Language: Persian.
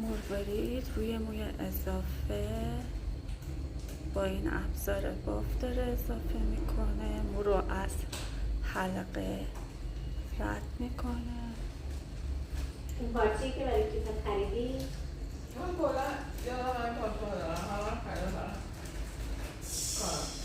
مروارید روی موی اضافه با این ابزار باف داره اضافه میکنه، مو رو از حلقه رد میکنه. این پارچه‌ای که برای کیفت خریدی؟ من کلا یادم این پارچه دارم، همه رو خریدم برام کارم.